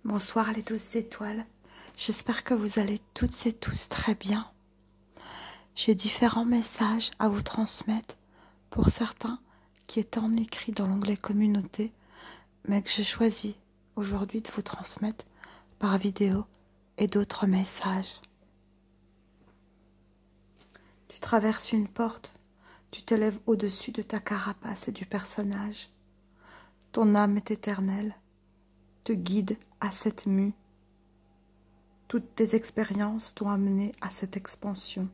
Bonsoir les douces étoiles, j'espère que vous allez toutes et tous très bien. J'ai différents messages à vous transmettre, pour certains qui étaient en écrit dans l'onglet communauté, mais que j'ai choisi aujourd'hui de vous transmettre par vidéo et d'autres messages. Tu traverses une porte, tu t'élèves au-dessus de ta carapace et du personnage. Ton âme est éternelle, te guide à cette mue. Toutes tes expériences t'ont amené à cette expansion.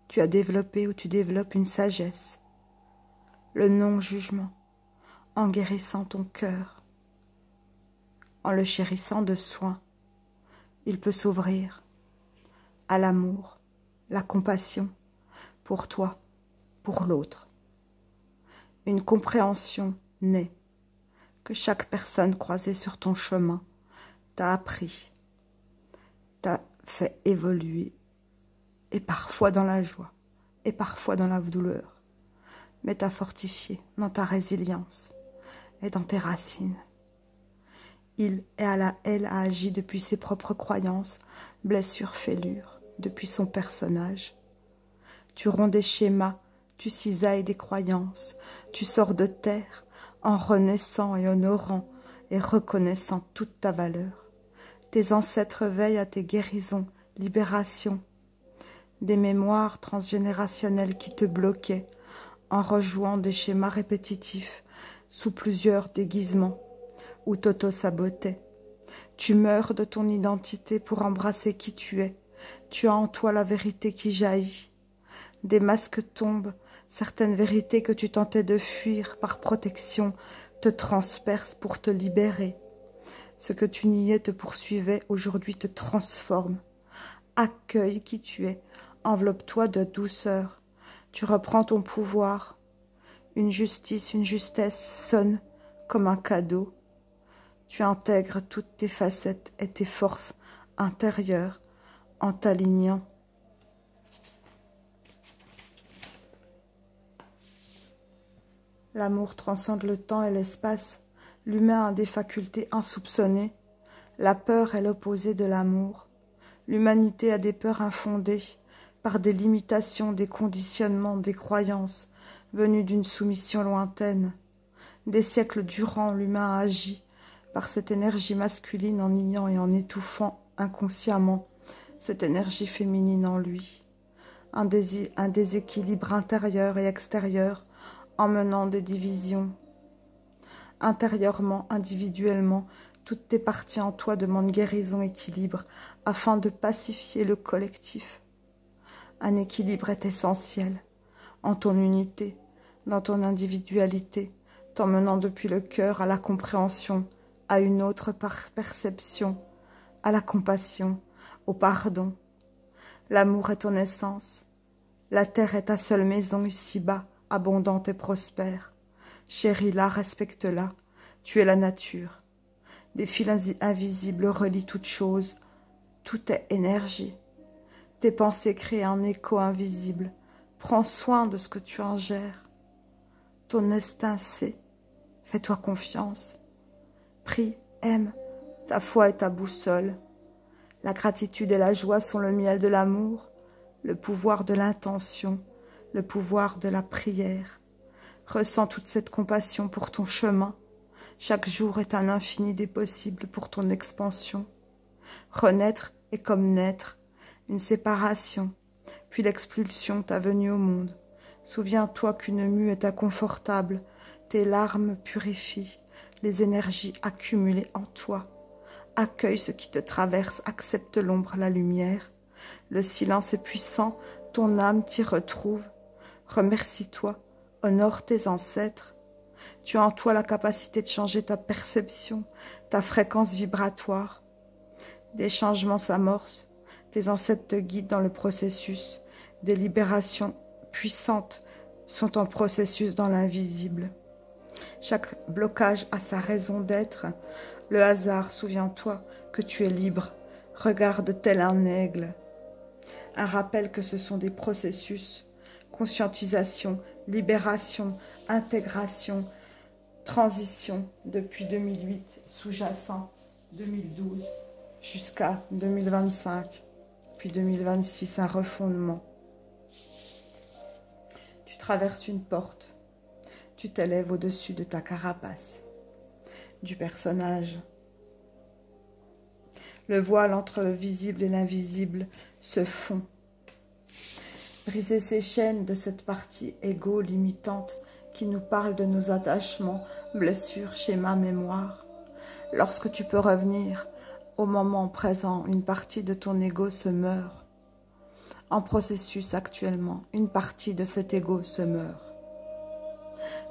Tu as développé ou tu développes une sagesse, le non-jugement, en guérissant ton cœur, en le chérissant de soin. Il peut s'ouvrir à l'amour, la compassion, pour toi, pour l'autre. Une compréhension naît, que chaque personne croisée sur ton chemin t'a appris, t'a fait évoluer, et parfois dans la joie, et parfois dans la douleur, mais t'a fortifié dans ta résilience et dans tes racines. Elle a agi depuis ses propres croyances, blessures, fêlures, depuis son personnage. Tu romps des schémas, tu cisailles des croyances, tu sors de terre en renaissant et honorant et reconnaissant toute ta valeur. Tes ancêtres veillent à tes guérisons, libérations, des mémoires transgénérationnelles qui te bloquaient, en rejouant des schémas répétitifs sous plusieurs déguisements, ou t'auto-sabotais. Tu meurs de ton identité pour embrasser qui tu es. Tu as en toi la vérité qui jaillit. Des masques tombent, certaines vérités que tu tentais de fuir par protection te transpercent pour te libérer. Ce que tu niais te poursuivait, aujourd'hui te transforme. Accueille qui tu es, enveloppe-toi de douceur. Tu reprends ton pouvoir. Une justice, une justesse sonne comme un cadeau. Tu intègres toutes tes facettes et tes forces intérieures en t'alignant. L'amour transcende le temps et l'espace. L'humain a des facultés insoupçonnées. La peur est l'opposé de l'amour. L'humanité a des peurs infondées par des limitations, des conditionnements, des croyances venues d'une soumission lointaine. Des siècles durant, l'humain a agi par cette énergie masculine en niant et en étouffant inconsciemment cette énergie féminine en lui. Un déséquilibre intérieur et extérieur emmenant des divisions. Intérieurement, individuellement, toutes tes parties en toi demandent guérison, équilibre, afin de pacifier le collectif. Un équilibre est essentiel en ton unité, dans ton individualité, t'emmenant depuis le cœur à la compréhension, à une autre perception, à la compassion, au pardon. L'amour est ton essence. La terre est ta seule maison ici-bas, abondante et prospère. Chéris-la, respecte-la. Tu es la nature. Des fils invisibles relient toutes choses. Tout est énergie. Tes pensées créent un écho invisible. Prends soin de ce que tu ingères. Ton instinct sait. Fais-toi confiance. Prie, aime. Ta foi est ta boussole. La gratitude et la joie sont le miel de l'amour, le pouvoir de l'intention, le pouvoir de la prière. Ressens toute cette compassion pour ton chemin. Chaque jour est un infini des possibles pour ton expansion. Renaître est comme naître, une séparation, puis l'expulsion t'a venue au monde. Souviens-toi qu'une mue est inconfortable, tes larmes purifient les énergies accumulées en toi. Accueille ce qui te traverse, accepte l'ombre, la lumière. Le silence est puissant, ton âme t'y retrouve. Remercie-toi, honore tes ancêtres. Tu as en toi la capacité de changer ta perception, ta fréquence vibratoire. Des changements s'amorcent, tes ancêtres te guident dans le processus. Des libérations puissantes sont en processus dans l'invisible. Chaque blocage a sa raison d'être. Le hasard, souviens-toi que tu es libre. Regarde tel un aigle. Un rappel que ce sont des processus. Conscientisation, libération, intégration, Transition depuis 2008, sous-jacent 2012 jusqu'à 2025, puis 2026, un refondement. Tu traverses une porte, tu t'élèves au-dessus de ta carapace, du personnage. Le voile entre le visible et l'invisible se fond. Briser ces chaînes de cette partie égo limitante qui nous parle de nos attachements, blessures, schémas, mémoires. Lorsque tu peux revenir au moment présent, une partie de ton ego se meurt. En processus actuellement, une partie de cet ego se meurt.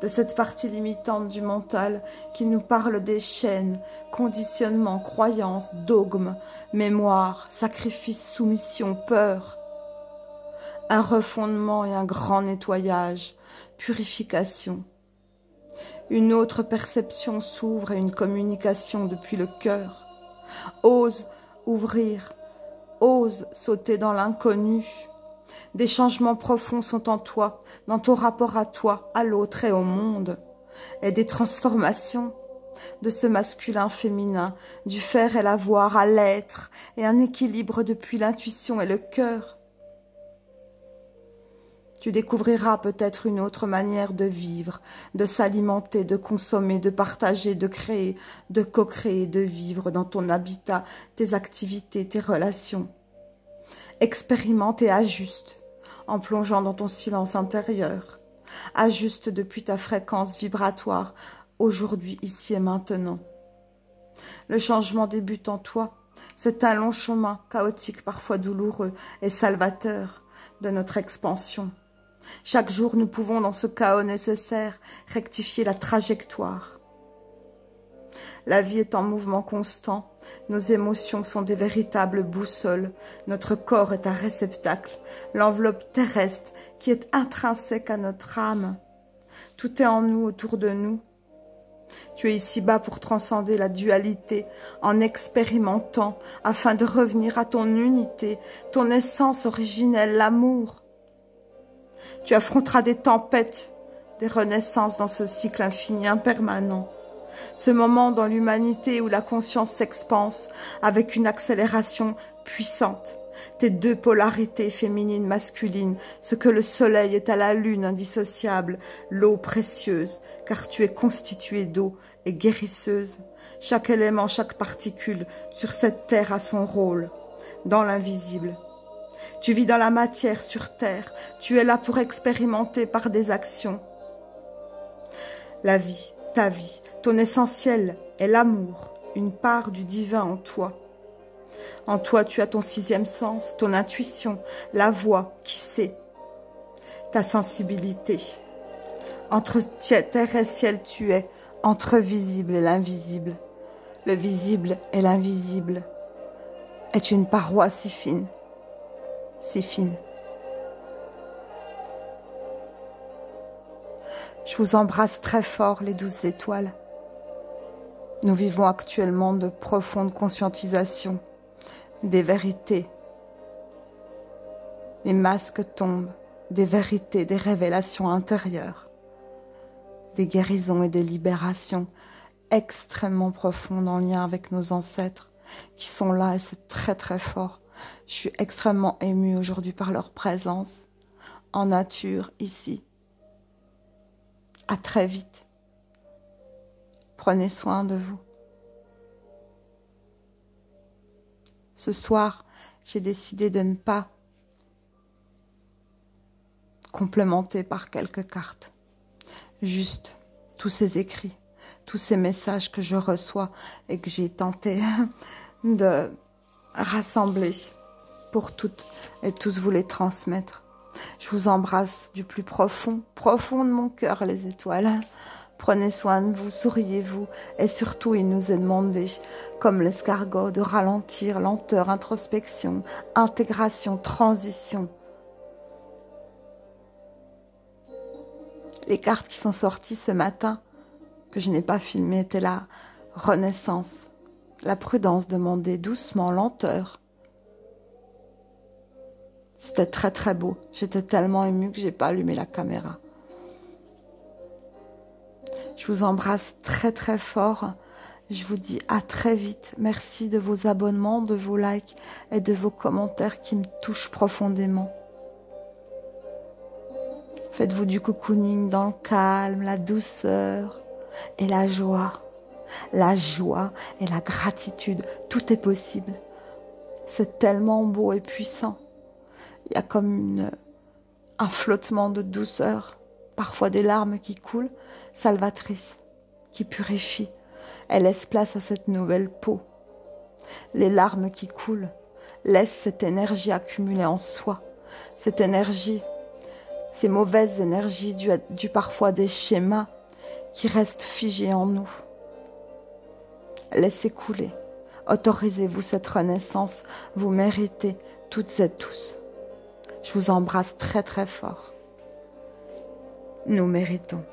De cette partie limitante du mental qui nous parle des chaînes, conditionnements, croyances, dogmes, mémoires, sacrifices, soumission, peur. Un refondement et un grand nettoyage, purification. Une autre perception s'ouvre et une communication depuis le cœur. Ose ouvrir, ose sauter dans l'inconnu. Des changements profonds sont en toi, dans ton rapport à toi, à l'autre et au monde. Et des transformations de ce masculin féminin, du faire et l'avoir à l'être, et un équilibre depuis l'intuition et le cœur. Tu découvriras peut-être une autre manière de vivre, de s'alimenter, de consommer, de partager, de créer, de co-créer, de vivre dans ton habitat, tes activités, tes relations. Expérimente et ajuste en plongeant dans ton silence intérieur. Ajuste depuis ta fréquence vibratoire, aujourd'hui, ici et maintenant. Le changement débute en toi. C'est un long chemin, chaotique, parfois douloureux et salvateur de notre expansion. Chaque jour, nous pouvons, dans ce chaos nécessaire, rectifier la trajectoire. La vie est en mouvement constant. Nos émotions sont des véritables boussoles. Notre corps est un réceptacle, l'enveloppe terrestre qui est intrinsèque à notre âme. Tout est en nous, autour de nous. Tu es ici-bas pour transcender la dualité en expérimentant afin de revenir à ton unité, ton essence originelle, l'amour. Tu affronteras des tempêtes, des renaissances dans ce cycle infini impermanent. Ce moment dans l'humanité où la conscience s'expanse avec une accélération puissante. Tes deux polarités féminines, masculines, ce que le soleil est à la lune indissociable, l'eau précieuse, car tu es constituée d'eau et guérisseuse. Chaque élément, chaque particule sur cette terre a son rôle, dans l'invisible. Tu vis dans la matière sur terre, tu es là pour expérimenter par des actions. La vie, ta vie, ton essentiel est l'amour, une part du divin en toi. En toi, tu as ton sixième sens, ton intuition, la voix qui sait, ta sensibilité. Entre terre et ciel, tu es entre visible et l'invisible. Le visible et l'invisible est une paroi si fine, si fine. Je vous embrasse très fort, les 12 étoiles. Nous vivons actuellement de profondes conscientisations, des vérités. Les masques tombent, des vérités, des révélations intérieures, des guérisons et des libérations extrêmement profondes en lien avec nos ancêtres qui sont là et c'est très très fort. Je suis extrêmement émue aujourd'hui par leur présence en nature ici. À très vite. Prenez soin de vous. Ce soir, j'ai décidé de ne pas complémenter par quelques cartes. Juste tous ces écrits, tous ces messages que je reçois et que j'ai tenté de rassembler pour toutes et tous vous les transmettre. Je vous embrasse du plus profond de mon cœur, les étoiles. Prenez soin de vous, souriez-vous et surtout il nous est demandé, comme l'escargot, de ralentir, lenteur, introspection, intégration, transition. Les cartes qui sont sorties ce matin, que je n'ai pas filmées, étaient la renaissance, la prudence demandée, doucement, lenteur. C'était très très beau. J'étais tellement émue que j'ai pas allumé la caméra. Je Je vous embrasse très très fort. Je vous dis à très vite. Merci de vos abonnements, de vos likes et de vos commentaires qui me touchent profondément. Faites-vous du cocooning dans le calme, la douceur et la joie. La joie et la gratitude, tout est possible. C'est tellement beau et puissant. Il y a comme un flottement de douceur, parfois des larmes qui coulent, salvatrices, qui purifient. Elle laisse place à cette nouvelle peau. Les larmes qui coulent laissent cette énergie accumulée en soi. Cette énergie, ces mauvaises énergies dues parfois des schémas qui restent figés en nous. Laissez couler. Autorisez-vous cette renaissance. Vous méritez toutes et tous. Je vous embrasse très très fort. Nous méritons.